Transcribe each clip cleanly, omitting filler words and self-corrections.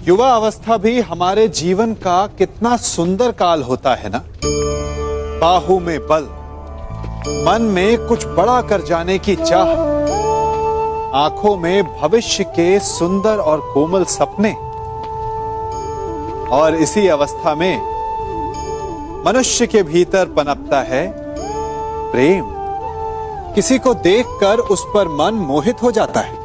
युवा अवस्था भी हमारे जीवन का कितना सुंदर काल होता है ना। बाहों में बल, मन में कुछ बड़ा कर जाने की चाह, आंखों में भविष्य के सुंदर और कोमल सपने। और इसी अवस्था में मनुष्य के भीतर पनपता है प्रेम। किसी को देखकर उस पर मन मोहित हो जाता है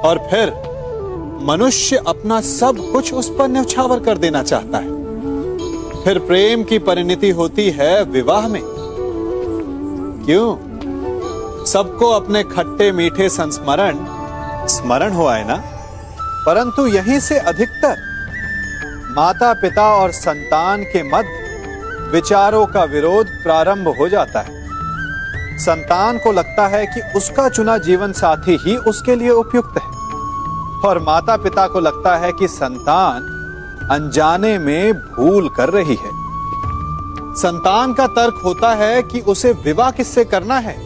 और फिर मनुष्य अपना सब कुछ उस पर न्यौछावर कर देना चाहता है। फिर प्रेम की परिणति होती है विवाह में। क्यों? सबको अपने खट्टे मीठे संस्मरण स्मरण हुआ है ना। परंतु यहीं से अधिकतर माता पिता और संतान के मध्य विचारों का विरोध प्रारंभ हो जाता है। संतान को लगता है कि उसका चुना जीवन साथी ही उसके लिए उपयुक्त है और माता पिता को लगता है कि संतान अनजाने में भूल कर रही है। संतान का तर्क होता है कि उसे विवाह किससे करना है,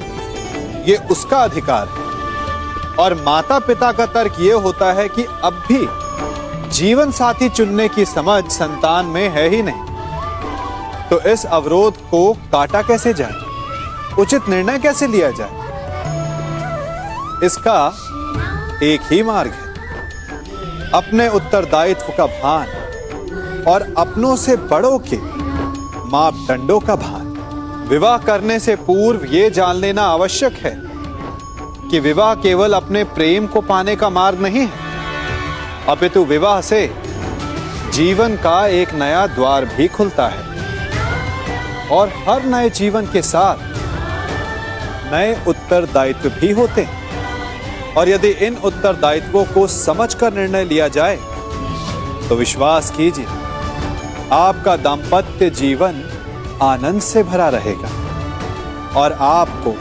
ये उसका अधिकार है। और माता पिता का तर्क ये होता है कि अब भी जीवन साथी चुनने की समझ संतान में है ही नहीं। तो इस अवरोध को काटा कैसे जाए, उचित निर्णय कैसे लिया जाए? इसका एक ही मार्ग है, अपने उत्तरदायित्व का भान और अपनों से बड़ों के मापदंडों का भान। विवाह करने से पूर्व यह जान लेना आवश्यक है कि विवाह केवल अपने प्रेम को पाने का मार्ग नहीं है, अपितु विवाह से जीवन का एक नया द्वार भी खुलता है। और हर नए जीवन के साथ नए उत्तरदायित्व भी होते हैं। और यदि इन उत्तरदायित्वों को समझकर निर्णय लिया जाए तो विश्वास कीजिए, आपका दाम्पत्य जीवन आनंद से भरा रहेगा और आपको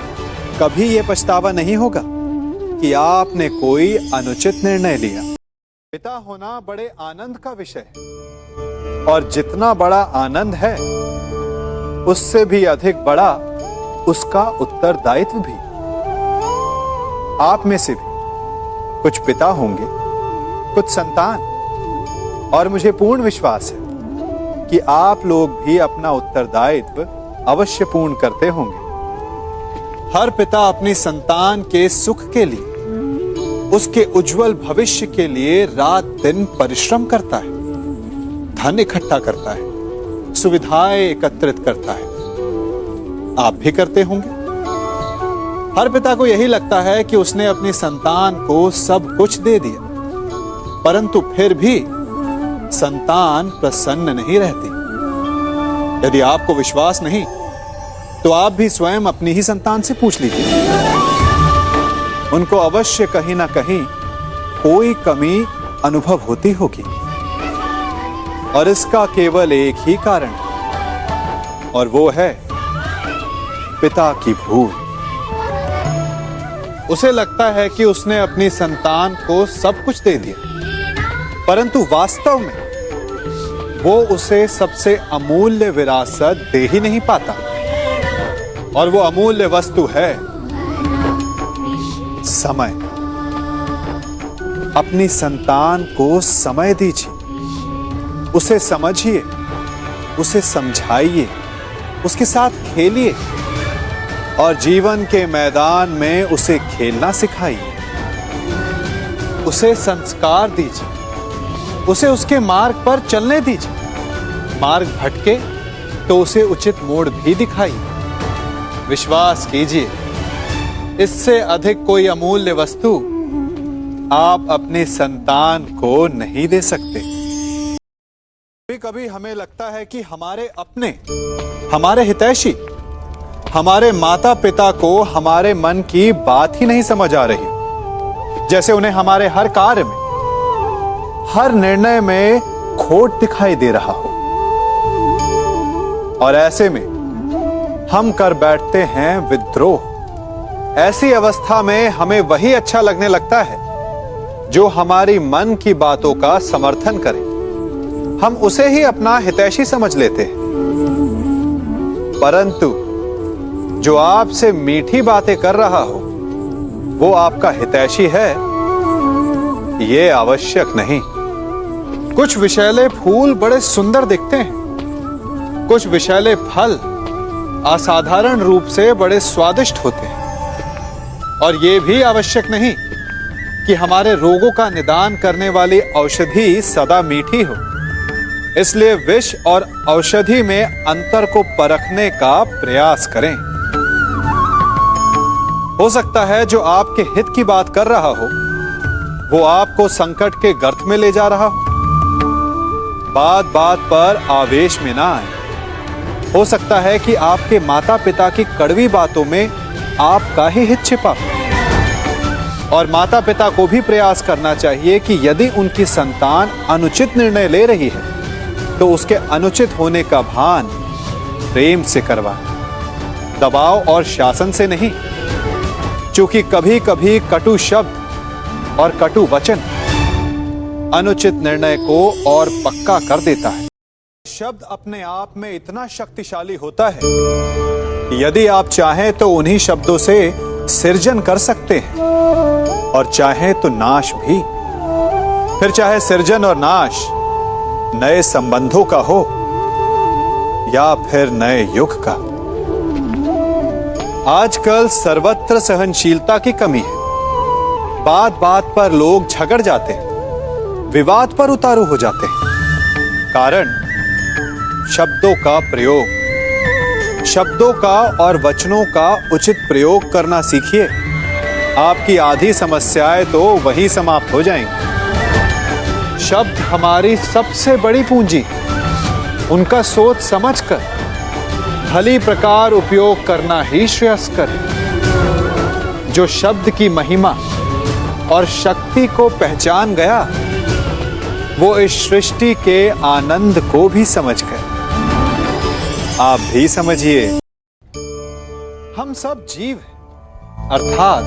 कभी यह पछतावा नहीं होगा कि आपने कोई अनुचित निर्णय लिया। पिता होना बड़े आनंद का विषय है और जितना बड़ा आनंद है उससे भी अधिक बड़ा उसका उत्तरदायित्व भी। आप में से भी कुछ पिता होंगे, कुछ संतान, और मुझे पूर्ण विश्वास है कि आप लोग भी अपना उत्तरदायित्व अवश्य पूर्ण करते होंगे। हर पिता अपनी संतान के सुख के लिए, उसके उज्जवल भविष्य के लिए रात दिन परिश्रम करता है, धन इकट्ठा करता है, सुविधाएं एकत्रित करता है। आप भी करते होंगे। हर पिता को यही लगता है कि उसने अपनी संतान को सब कुछ दे दिया, परंतु फिर भी संतान प्रसन्न नहीं रहती। यदि आपको विश्वास नहीं तो आप भी स्वयं अपनी ही संतान से पूछ लीजिए। उनको अवश्य कहीं ना कहीं कोई कमी अनुभव होती होगी और इसका केवल एक ही कारण है और वो है पिता की भूल। उसे लगता है कि उसने अपनी संतान को सब कुछ दे दिया, परंतु वास्तव में वो उसे सबसे अमूल्य विरासत दे ही नहीं पाता। और वो अमूल्य वस्तु है समय। अपनी संतान को समय दीजिए, उसे समझिए, उसे समझाइए, उसके साथ खेलिए और जीवन के मैदान में उसे खेलना सिखाइए। उसे संस्कार दीजिए, उसे उसके मार्ग पर चलने दीजिए। मार्ग भटके तो उसे उचित मोड़ भी दिखाइए। विश्वास कीजिए, इससे अधिक कोई अमूल्य वस्तु आप अपनी संतान को नहीं दे सकते। कभी कभी हमें लगता है कि हमारे अपने, हमारे हितैषी, हमारे माता पिता को हमारे मन की बात ही नहीं समझ आ रही, जैसे उन्हें हमारे हर कार्य में, हर निर्णय में खोट दिखाई दे रहा हो। और ऐसे में हम कर बैठते हैं विद्रोह। ऐसी अवस्था में हमें वही अच्छा लगने लगता है जो हमारी मन की बातों का समर्थन करे। हम उसे ही अपना हितैषी समझ लेते हैं। परंतु जो आपसे मीठी बातें कर रहा हो वो आपका हितैषी है, ये आवश्यक नहीं। कुछ विषैले फूल बड़े सुंदर दिखते हैं, कुछ विषैले फल असाधारण रूप से बड़े स्वादिष्ट होते हैं। और यह भी आवश्यक नहीं कि हमारे रोगों का निदान करने वाली औषधि सदा मीठी हो। इसलिए विष और औषधि में अंतर को परखने का प्रयास करें। हो सकता है जो आपके हित की बात कर रहा हो वो आपको संकट के गर्त में ले जा रहा हो। बात बात पर आवेश में ना आए। हो सकता है कि आपके माता पिता की कड़वी बातों में आपका ही हित छिपा हो। और माता पिता को भी प्रयास करना चाहिए कि यदि उनकी संतान अनुचित निर्णय ले रही है तो उसके अनुचित होने का भान प्रेम से करवाएं, दबाव और शासन से नहीं। क्योंकि कभी कभी कटु शब्द और कटु वचन अनुचित निर्णय को और पक्का कर देता है। शब्द अपने आप में इतना शक्तिशाली होता है कि यदि आप चाहें तो उन्हीं शब्दों से सृजन कर सकते हैं और चाहें तो नाश भी। फिर चाहे सृजन और नाश नए संबंधों का हो या फिर नए युग का। आजकल सर्वत्र सहनशीलता की कमी है। बात बात पर लोग झगड़ जाते हैं, विवाद पर उतारू हो जाते हैं। कारण शब्दों का प्रयोग। शब्दों का और वचनों का उचित प्रयोग करना सीखिए। आपकी आधी समस्याएं तो वहीं समाप्त हो जाएंगी। शब्द हमारी सबसे बड़ी पूंजी। उनका सोच समझकर भली प्रकार उपयोग करना ही श्रेयस्कर है। जो शब्द की महिमा और शक्ति को पहचान गया वो इस सृष्टि के आनंद को भी समझ गया। आप भी समझिए। हम सब जीव हैं, अर्थात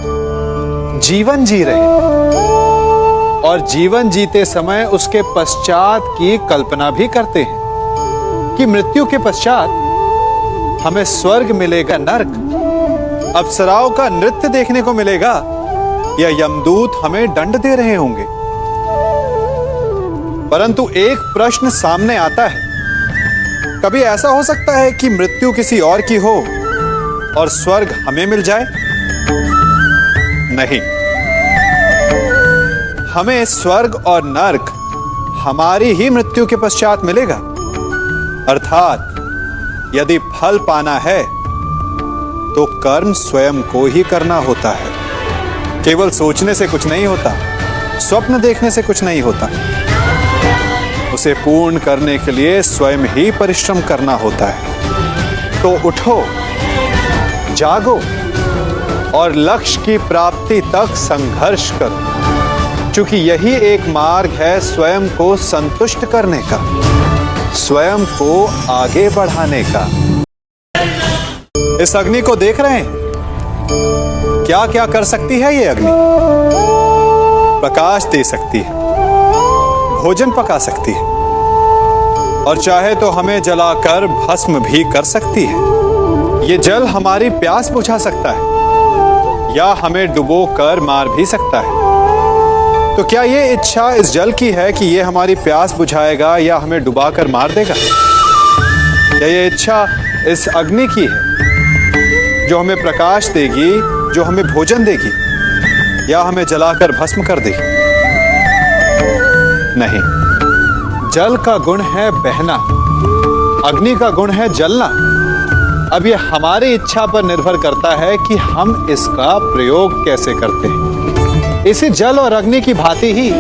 जीवन जी रहे हैं और जीवन जीते समय उसके पश्चात की कल्पना भी करते हैं कि मृत्यु के पश्चात हमें स्वर्ग मिलेगा, नरक, अप्सराओं का नृत्य देखने को मिलेगा या यमदूत हमें दंड दे रहे होंगे। परंतु एक प्रश्न सामने आता है, कभी ऐसा हो सकता है कि मृत्यु किसी और की हो और स्वर्ग हमें मिल जाए? नहीं, हमें स्वर्ग और नरक हमारी ही मृत्यु के पश्चात मिलेगा। अर्थात यदि फल पाना है तो कर्म स्वयं को ही करना होता है। केवल सोचने से कुछ नहीं होता, स्वप्न देखने से कुछ नहीं होता। उसे पूर्ण करने के लिए स्वयं ही परिश्रम करना होता है। तो उठो, जागो और लक्ष्य की प्राप्ति तक संघर्ष करो, क्योंकि यही एक मार्ग है स्वयं को संतुष्ट करने का, स्वयं को आगे बढ़ाने का। इस अग्नि को देख रहे हैं? क्या क्या कर सकती है ये अग्नि? प्रकाश दे सकती है, भोजन पका सकती है और चाहे तो हमें जलाकर भस्म भी कर सकती है। ये जल हमारी प्यास बुझा सकता है या हमें डुबो कर मार भी सकता है। तो क्या ये इच्छा इस जल की है कि ये हमारी प्यास बुझाएगा या हमें डुबाकर मार देगा? या ये इच्छा इस अग्नि की है जो हमें प्रकाश देगी, जो हमें भोजन देगी या हमें जलाकर भस्म कर देगी? नहीं, जल का गुण है बहना, अग्नि का गुण है जलना। अब ये हमारी इच्छा पर निर्भर करता है कि हम इसका प्रयोग कैसे करते हैं। इसी जल और अग्नि की भांति ही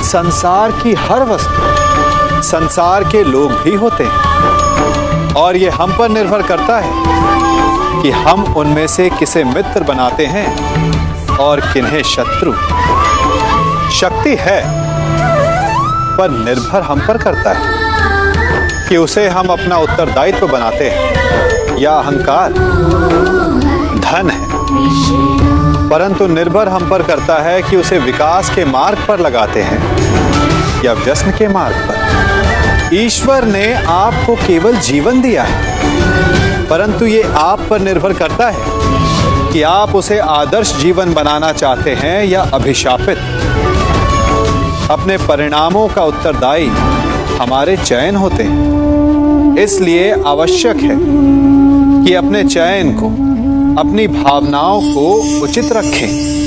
संसार की हर वस्तु, संसार के लोग भी होते हैं और ये हम पर निर्भर करता है कि हम उनमें से किसे मित्र बनाते हैं और किन्हें शत्रु। शक्ति है पर निर्भर हम पर करता है कि उसे हम अपना उत्तरदायित्व बनाते हैं या अहंकार। धन है परंतु निर्भर हम पर करता है कि उसे विकास के मार्ग पर लगाते हैं या व्यसन के मार्ग पर। ईश्वर ने आपको केवल जीवन दिया है, परंतु ये आप पर निर्भर करता है कि आप उसे आदर्श जीवन बनाना चाहते हैं या अभिशापित। अपने परिणामों का उत्तरदायी हमारे चयन होते हैं। इसलिए आवश्यक है कि अपने चयन को, अपनी भावनाओं को उचित रखें।